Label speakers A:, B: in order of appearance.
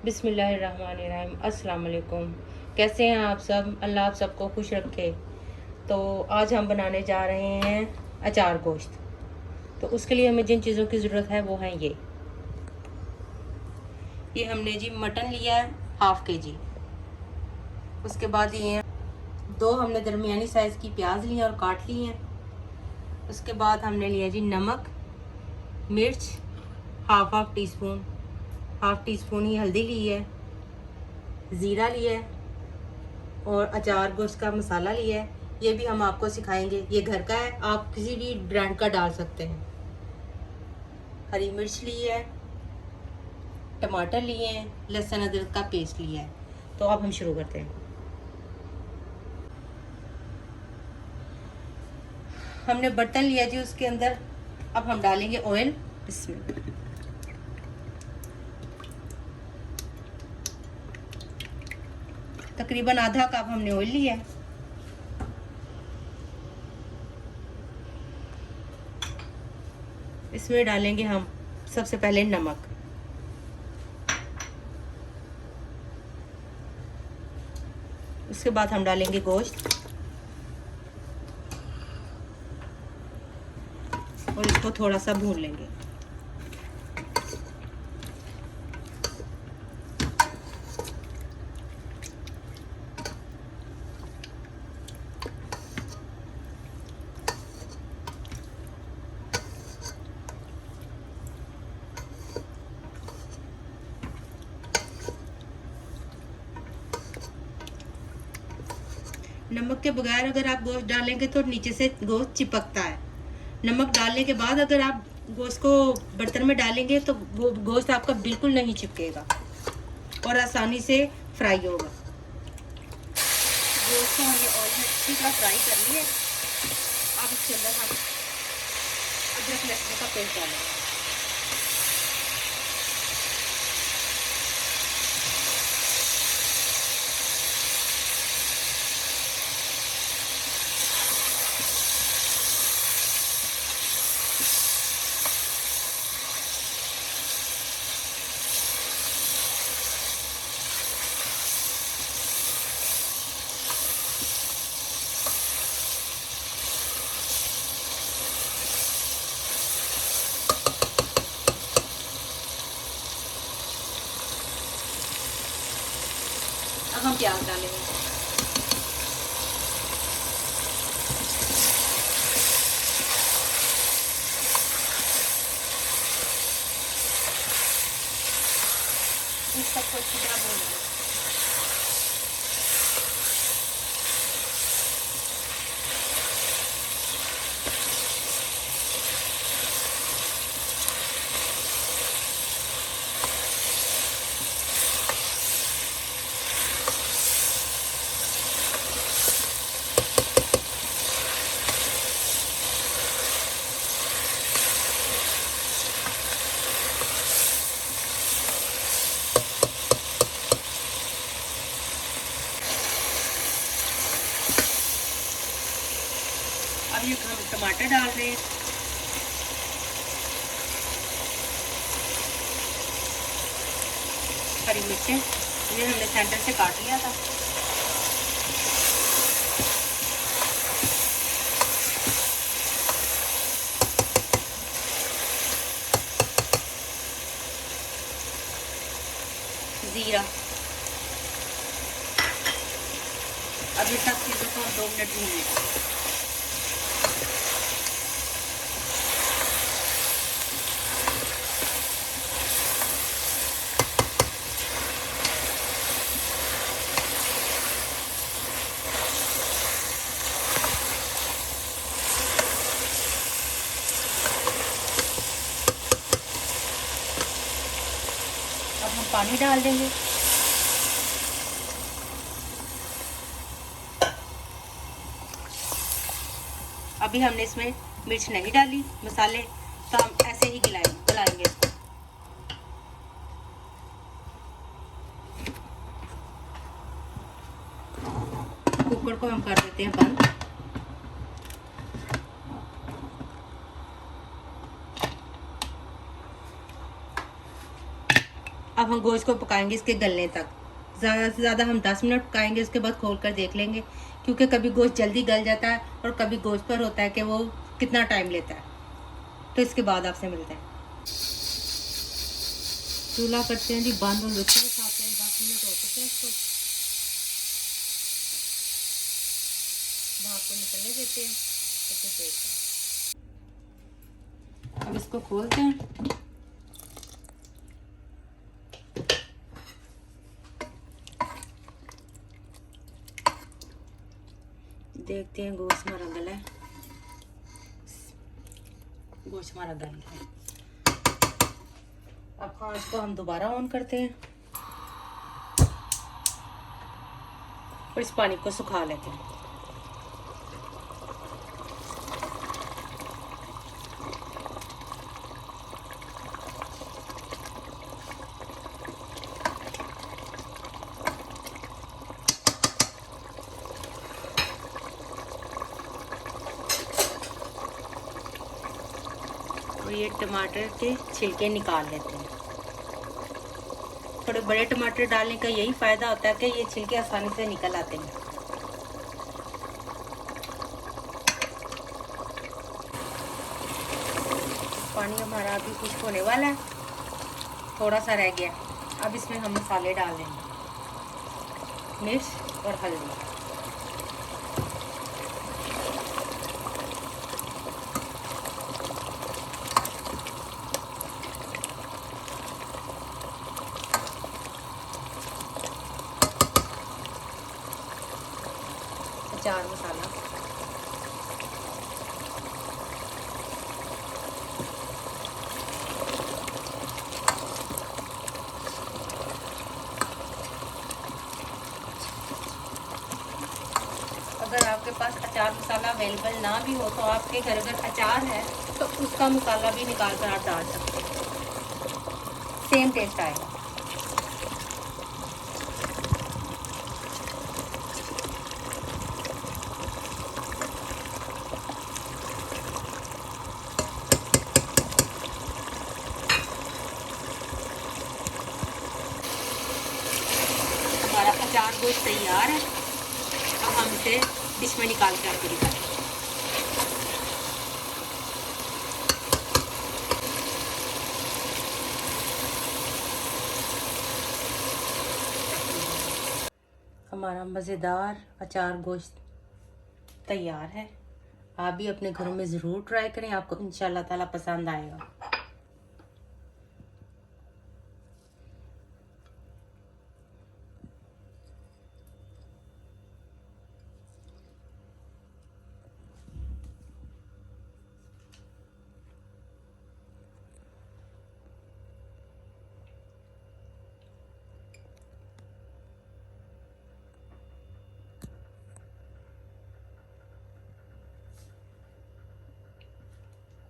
A: बिस्मिल्लाहिर्रहमानिर्रहीम। अस्सलाम वालेकुम। कैसे हैं आप सब? अल्लाह आप सबको खुश रखे। तो आज हम बनाने जा रहे हैं अचार गोश्त। तो उसके लिए हमें जिन चीज़ों की ज़रूरत है वो हैं ये हमने जी मटन लिया है ½ kg। उसके बाद ये हैं 2 हमने दरमियानी साइज़ की प्याज ली है और काट ली हैं। उसके बाद हमने लिया जी नमक, मिर्च half teaspoon, ½ teaspoon ही हल्दी ली है, ज़ीरा लिया है और अचार गोश्त का मसाला लिया है। ये भी हम आपको सिखाएंगे, ये घर का है, आप किसी भी ब्रांड का डाल सकते हैं। हरी मिर्च ली है, टमाटर लिए हैं, लहसुन अदरक का पेस्ट लिया है। तो अब हम शुरू करते हैं। हमने बर्तन लिया जी, उसके अंदर अब हम डालेंगे ऑयल। इसमें तकरीबन आधा कप हमने ऑयल लिया है। इसमें डालेंगे हम सबसे पहले नमक, उसके बाद हम डालेंगे गोश्त और इसको थोड़ा सा भून लेंगे। नमक के बगैर अगर आप गोश्त डालेंगे तो नीचे से गोश्त चिपकता है। नमक डालने के बाद अगर आप गोश्त को बर्तन में डालेंगे तो वो गोश्त आपका बिल्कुल नहीं चिपकेगा और आसानी से फ्राई होगा। गोश्त को हमने ऑयल में अच्छी तरह फ्राई कर लिया है। अब इसके अंदर हम अदरक लहसुन का पेस्ट डालेंगे। अब हम प्याज डालेंगे। इस सबको अच्छी तरह भून लेंगे। अब ये हम टमाटर डाल रहे हैं। हरी मिर्चें ये हमने सेंटर से काट लिया था। जीरा। अब ये सब चीज़ों को 2 मिनट भून लेंगे। अब हम पानी डाल देंगे। अभी हमने इसमें मिर्च नहीं डाली मसाले, तो हम ऐसे ही गलाएंगे इसको। कुकर को हम कर देते हैं बंद। अब हम गोश्त को पकाएंगे इसके गलने तक। ज़्यादा से ज़्यादा हम 10 मिनट पकाएंगे, उसके बाद खोल कर देख लेंगे, क्योंकि कभी गोश्त जल्दी गल जाता है और कभी गोश्त पर होता है कि वो कितना टाइम लेता है। तो इसके बाद आपसे मिलते हैं। चूल्हा करते हैं जी बंद और लुच्चे खाते हैं। 10 मिनट हो चुके हैं, इसको भाप को निकलने देते हैं, तो फिर देखते हैं। अब इसको खोलते हैं। देखते हैं गोश्त हमारा गला है। गोश्त हमारा गल गया। अब आंच को हम दोबारा ऑन करते हैं और इस पानी को सुखा लेते हैं। और ये टमाटर के छिलके निकाल लेते हैं। थोड़े बड़े टमाटर डालने का यही फ़ायदा होता है कि ये छिलके आसानी से निकल आते हैं। पानी हमारा अभी खुश्क होने वाला है, थोड़ा सा रह गया। अब इसमें हम मसाले डाल देंगे, मिर्च और हल्दी। अचार मसाला, अगर आपके पास अचार मसाला अवेलेबल ना भी हो तो आपके घर अगर अचार है तो उसका मसाला भी निकाल कर आप डाल सकते हैं, सेम टेस्ट आएगा। हमारा अचार गोश्त तैयार है। अब हम इसे डिश में निकाल कर आपको दिखाएं। हमारा मज़ेदार अचार गोश्त तैयार है। आप भी अपने घरों में ज़रूर ट्राई करें, आपको इंशाल्लाह ताला पसंद आएगा।